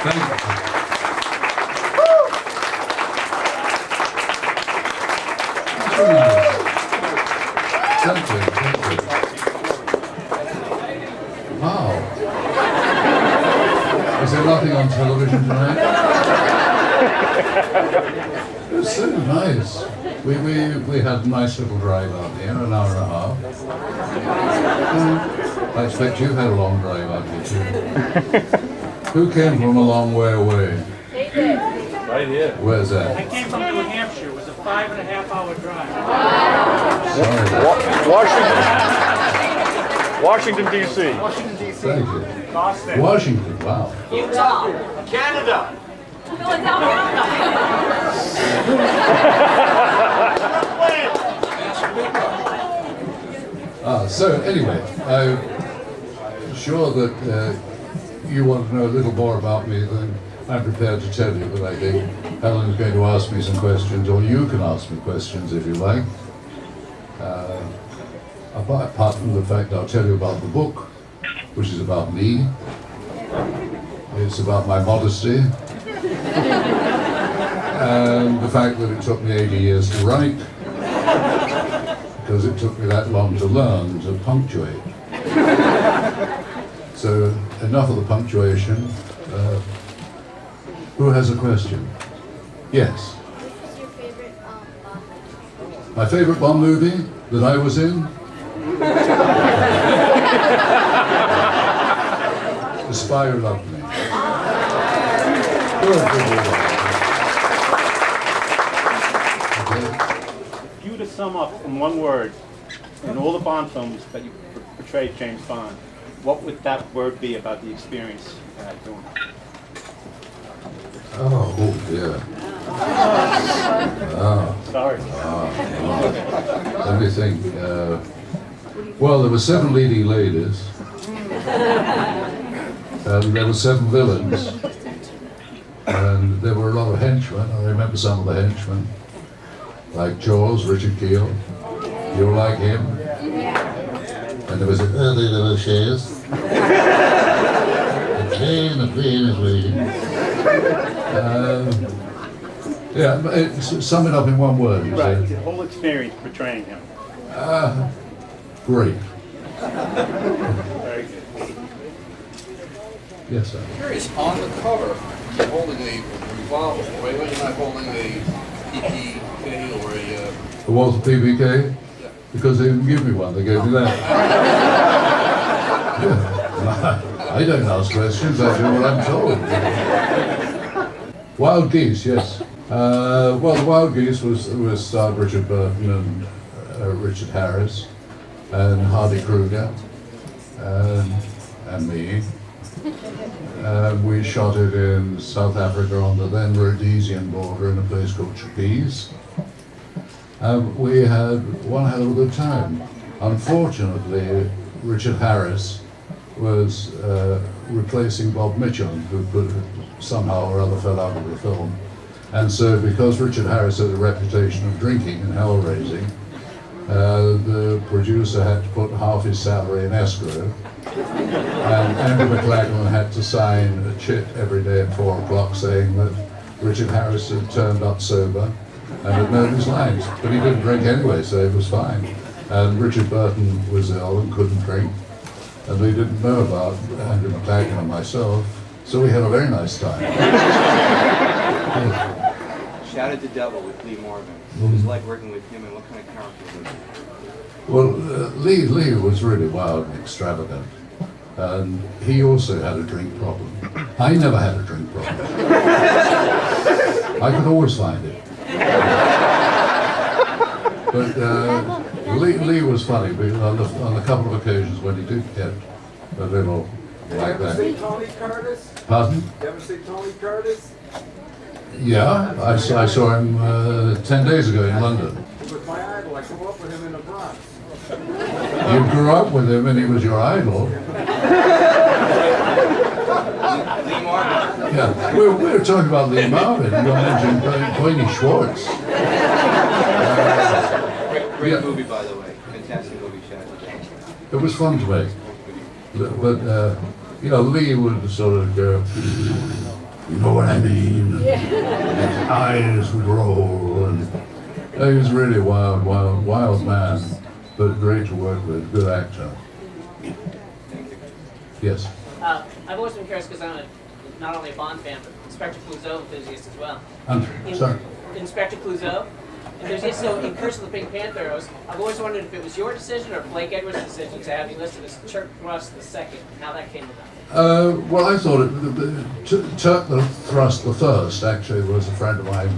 Thank you. Thank you. Wow. Is there nothing on television tonight? It's so nice. We had a nice little drive out here, an hour and a half. I expect you've had a long drive out here too. Who came from a long way away? Right here. Where's that? I came from New Hampshire. It was a 5.5-hour drive. Sorry. Washington, D.C. Washington, D.C. Thank you. Boston. Washington, wow. Utah. Canada. So anyway, I'm sure that you want to know a little more about me than I'm prepared to tell you, but I think Helen's going to ask me some questions, or you can ask me questions if you like. Apart from the fact I'll tell you about the book, which is about me. It's about my modesty. And the fact that it took me 80 years to write, because it took me that long to learn to punctuate. So enough of the punctuation. Who has a question? Yes. What's your favorite Bond movie? My favorite Bond movie that I was in? The Spy Who Loved Me. Good. If you were to sum up in one word, in all the Bond films that you portrayed James Bond, what would that word be about the experience you had doing it? Oh dear. Sorry. Let me think. Well, there were 7 leading ladies, and there were 7 villains, and there were a lot of henchmen. I remember some of the henchmen, like Jaws, Richard Keel. You like him? And there was a early little shares. The king, the queen is waiting. Yeah, sum it up in one word. You Right, said. the whole experience portraying him. Great. Very good. Yes, sir. Curious, on the cover, you're holding a revolver, right? You're not holding a PPK or a... The Walter PBK? Because they didn't give me one, they gave me that. Yeah. I don't ask questions, I do what I'm told. Wild Geese, yes. Well, the Wild Geese was starred Richard Burton and Richard Harris and Hardy Kruger and me. We shot it in South Africa on the then Rhodesian border in a place called Trapeze. We had one hell of a good time. Unfortunately, Richard Harris was replacing Bob Mitchum, who somehow or other fell out of the film. And so, because Richard Harris had a reputation of drinking and hell-raising, the producer had to put half his salary in escrow, and Andrew McLachlan had to sign a chit every day at 4 o'clock saying that Richard Harris had turned up sober and had known his lines. But he didn't drink anyway, so it was fine. And Richard Burton was ill and couldn't drink, and they didn't know about Andrew McLachlan and myself, so we had a very nice time. Shout At the Devil with Lee Marvin. What was it like working with him, and what kind of character was he? Well, Lee was really wild and extravagant, and he also had a drink problem. I never had a drink problem. I could always find it. But Lee was funny because on a couple of occasions when he did get a little like that. You ever see Tony Curtis? Pardon? You ever see Tony Curtis? Yeah, I saw him 10 days ago in London. He was my idol. I grew up with him in the Bronx. You grew up with him and he was your idol. Lee Marvin. Yeah, we were talking about Lee Marvin. You mentioned Queenie Schwartz. Great Yeah. movie, by the way. Fantastic movie, Shout At the Devil. It was fun to make. But, Lee would sort of go, You know what I mean? His eyes would roll, and he was really a wild man, but great to work with, good actor. Yes. I've always been curious because I'm not only a Bond fan, but Inspector Clouseau enthusiast as well. Sorry. Inspector Clouseau enthusiast. So in Curse of the Pink Panther, I've always wondered if it was your decision or Blake Edwards' decision to have you listed as Turk Thrust II, and how that came about. Well, I thought Turk the Thrust the First actually was a friend of mine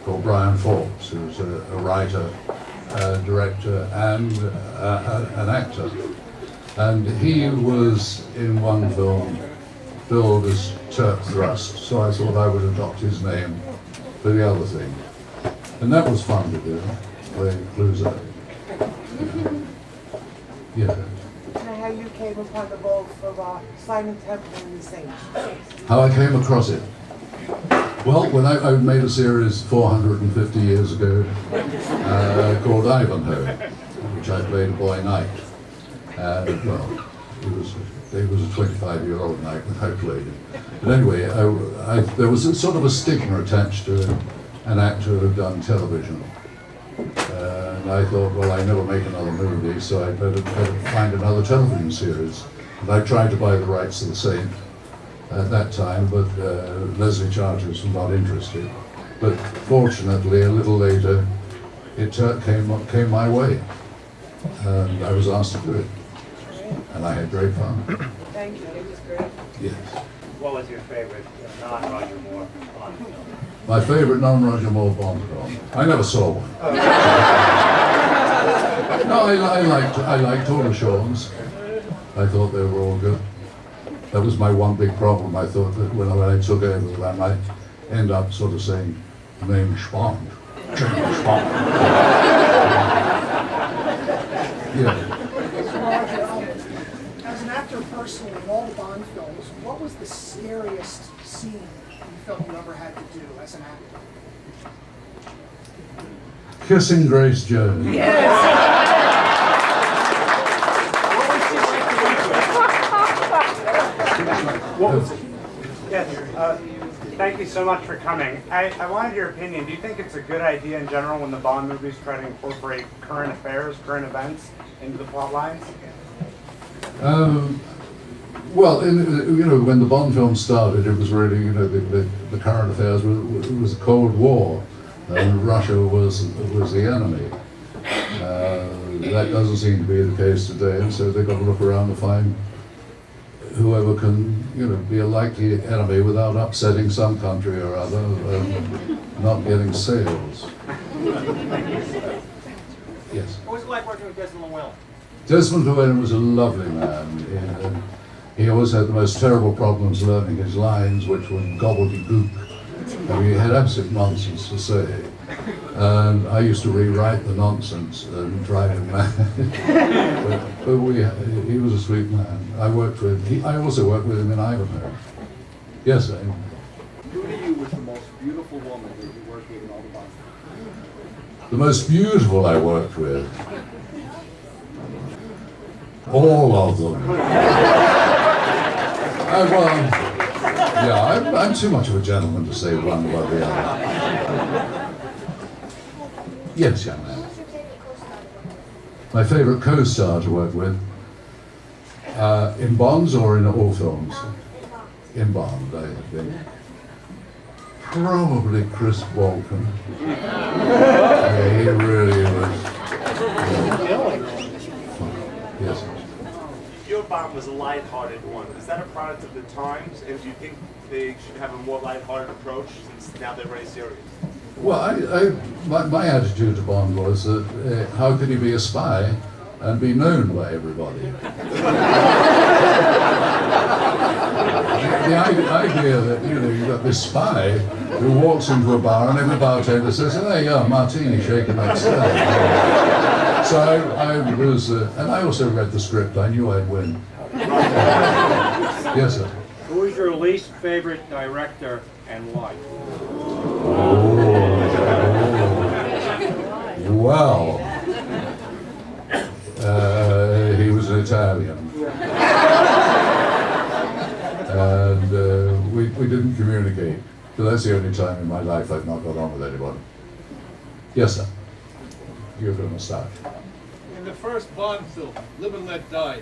called Brian Forbes, who was a writer, director, and an actor. And he was in one film billed as Turk Thrust, so I thought I would adopt his name for the other thing. And that was fun to do, playing Clouseau. Yeah. Now, how you came upon the role of Simon Temple in the Saints? How I came across it? Well, when I made a series 450 years ago called Ivanhoe, which I played a boy knight. Well, he was a 25-year-old knight when I played him. But anyway, there was a sort of a stigma attached to an actor who had done television. And I thought, well, I never make another movie, so I'd better find another television series. And I tried to buy the rights to The Saint at that time, but Leslie Charters was not interested. But fortunately, a little later, it came my way. And I was asked to do it. And I had great fun. Thank you. It was great. Yes. What was your favorite non-Roger Moore Bond film? My favorite non-Roger Moore Bond film. I never saw one. No, I liked all the Sean's. I thought they were all good. That was my one big problem. I thought that when I took over, I might end up sort of saying the name Bond. James Bond. Yeah. As an actor personally, in all the Bond films, what was the scariest scene you felt you ever had to do as an actor? Kissing Grace Jones. Yes, thank you so much for coming. I wanted your opinion. Do you think it's a good idea in general when the Bond movies try to incorporate current affairs, current events into the plot lines? Well, when the Bond film started, it was really, the current affairs was the Cold War, and Russia was the enemy. That doesn't seem to be the case today, and so they've got to look around to find whoever can, be a likely enemy without upsetting some country or other, and not getting sales. Yes. What was it like working with Desmond Llewellyn? Desmond Llewellyn was a lovely man. He always had the most terrible problems learning his lines, which were gobbledygook. I mean, he had absolute nonsense to say. And I used to rewrite the nonsense and drive him mad. but he was a sweet man. I also worked with him in Ivanhoe. Yes, Amy. Who to you was the most beautiful woman that you worked with in all the Bond? The most beautiful I worked with. All of them. I'm too much of a gentleman to say one above the other. Yes, young man. My favorite co-star to work with? In Bonds or in all films? In Bond, I think. Probably Chris Walken. Yeah, he really was. Yes. Your Bond was a lighthearted one. Is that a product of the times, and do you think they should have a more lighthearted approach since now they're very serious? Well, my attitude to Bond was that how could he be a spy and be known by everybody? The idea that you've got this spy who walks into a bar and every bartender says, "Oh, there you are, martini shaken that stuff." So I was, and I also read the script. I knew I'd win. Yes, sir. Who is your least favorite director and why? Well, he was an Italian. And we didn't communicate. But that's the only time in my life I've not got on with anybody. Yes, sir. You're going to start. In the first Bond film, Live and Let Die,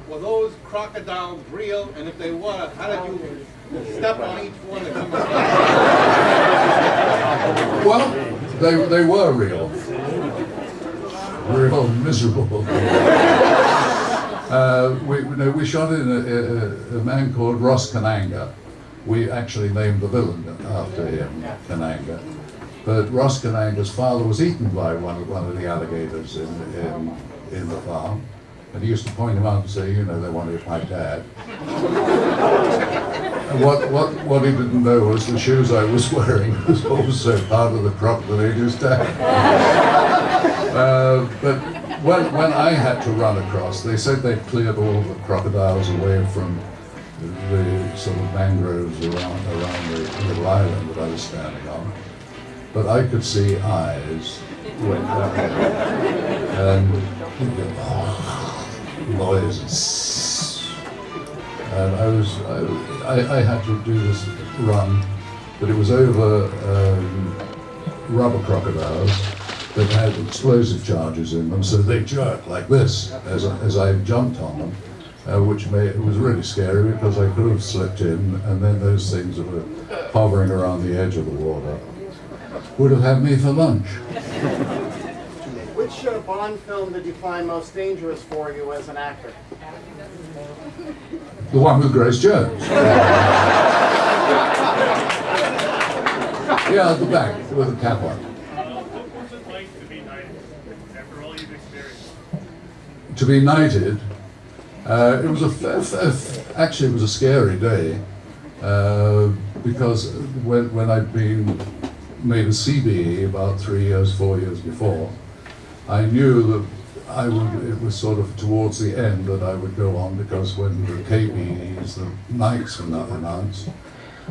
were those crocodiles real? And if they were, how did you step on each one to come out? Well, they were real. Real miserable. We shot in a man called Ross Kananga. We actually named the villain after him, Kananga. But Ross Kananga's father was eaten by one of the alligators in the farm. And he used to point him out and say, you know, they want to eat my dad. And what he didn't know was the shoes I was wearing was also part of the crocodile's dad. But when I had to run across, they said they'd cleared all the crocodiles away from the sort of mangroves around the little island that I was standing on. But I could see eyes went that way. And noises. And I had to do this run, but it was over rubber crocodiles that had explosive charges in them, so they jerked like this as I jumped on them, it was really scary because I could have slipped in, and then those things that were hovering around the edge of the water would have had me for lunch. Which Bond film did you find most dangerous for you as an actor? The one with Grace Jones. Yeah, at the back, with the cap on. What's it like to be knighted after all you've experienced? To be knighted, it was actually it was a scary day because when I'd been made a CBE about 4 years before, I knew that it was sort of towards the end that I would go on, because when the KBEs, the knights were not announced,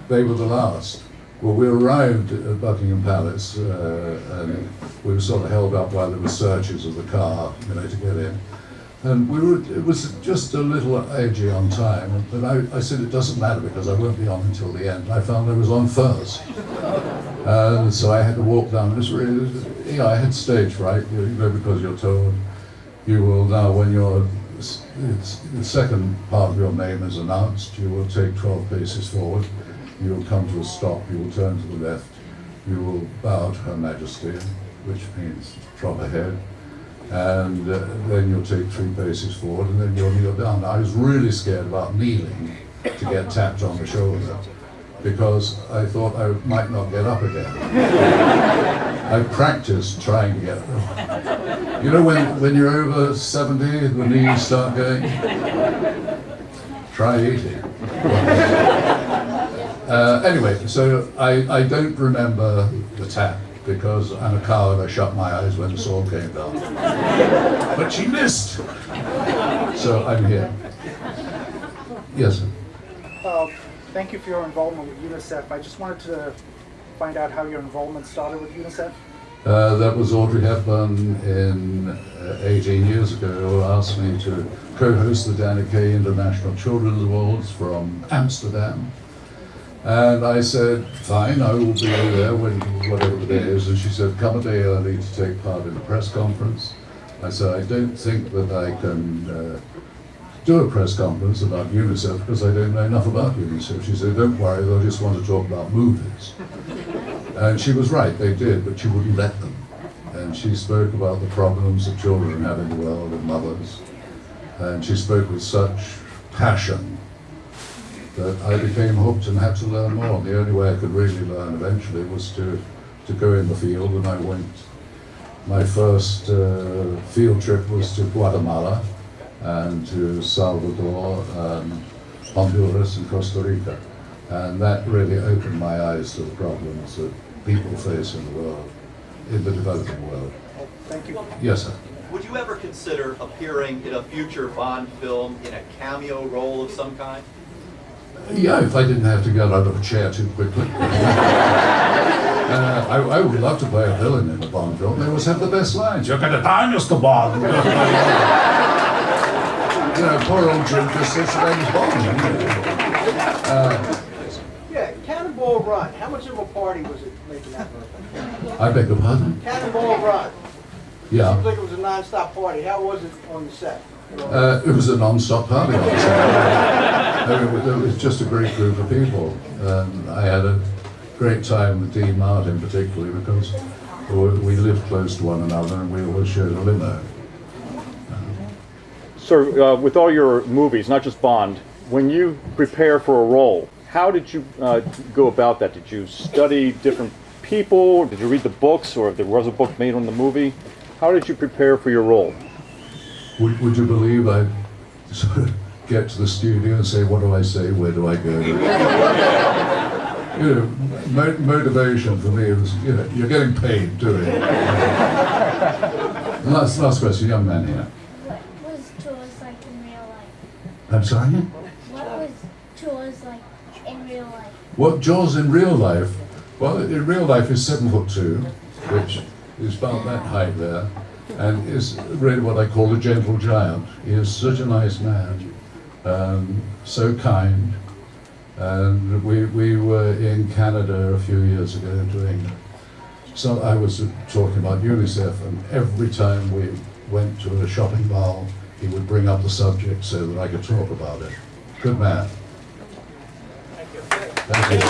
they were the last. Well, we arrived at Buckingham Palace and we were sort of held up while there were searches of the car, to get in. And it was just a little edgy on time, but I said it doesn't matter because I won't be on until the end. I found I was on first. So I had to walk down this really, I had stage fright, because you're told you will now, when the second part of your name is announced, you will take 12 paces forward, you will come to a stop, you will turn to the left, you will bow to Her Majesty, which means trot ahead, and then you'll take 3 paces forward, and then you'll kneel down. Now, I was really scared about kneeling to get tapped on the shoulder, because I thought I might not get up again. I practiced trying to get up. You know when you're over 70, the knees start going? Try 80. Anyway, so I don't remember the tap, because I'm a coward. I shut my eyes when the sword came down. But she missed! So I'm here. Yes, sir. Thank you for your involvement with UNICEF. I just wanted to find out how your involvement started with UNICEF. That was Audrey Hepburn 18 years ago, who asked me to co-host the Danica International Children's Awards from Amsterdam. And I said, fine, I will be there whatever the day is. And she said, come a day early to take part in a press conference. I said, I don't think that I can do a press conference about UNICEF because I don't know enough about UNICEF. She said, don't worry, they'll just want to talk about movies. And she was right, they did, but she wouldn't let them. And she spoke about the problems that children have in the world and mothers. And she spoke with such passion that I became hooked and had to learn more. The only way I could really learn eventually was to go in the field, and I went. My first field trip was to Guatemala and to Salvador, Honduras and Costa Rica. And that really opened my eyes to the problems that people face in the world, in the developing world. Thank you. Yes, sir. Would you ever consider appearing in a future Bond film in a cameo role of some kind? Yeah, if I didn't have to get out of a chair too quickly. I would love to play a villain in a Bond film. They always have the best lines. You're gonna die, Mr. Bond. Poor old Jim just says the name's Bond. Yeah, Cannonball Run. How much of a party was it making that movie? I beg your pardon? Cannonball Run. Yeah. Seems like it was a non-stop party. How was it on the set? It was a non-stop party on the set. It was just a great group of people. I had a great time with Dean Martin particularly because we lived close to one another and we always shared a limo. Sir, with all your movies, not just Bond, when you prepare for a role, how did you go about that? Did you study different people? Did you read the books, or if there was a book made on the movie? How did you prepare for your role? Would you believe I sort of get to the studio and say, what do I say, where do I go? You know, motivation for me was, you know, you're getting paid, do it. Last question, young man here. What was chores like in real life? I'm sorry? What was chores like in real life? What Jaws in real life? Well, in real life is 7'2", which is about that height there, and is really what I call a gentle giant. He is such a nice man, so kind. And we were in Canada a few years ago doing, so I was talking about UNICEF, and every time we went to a shopping mall, he would bring up the subject so that I could talk about it. Good man. Thank you.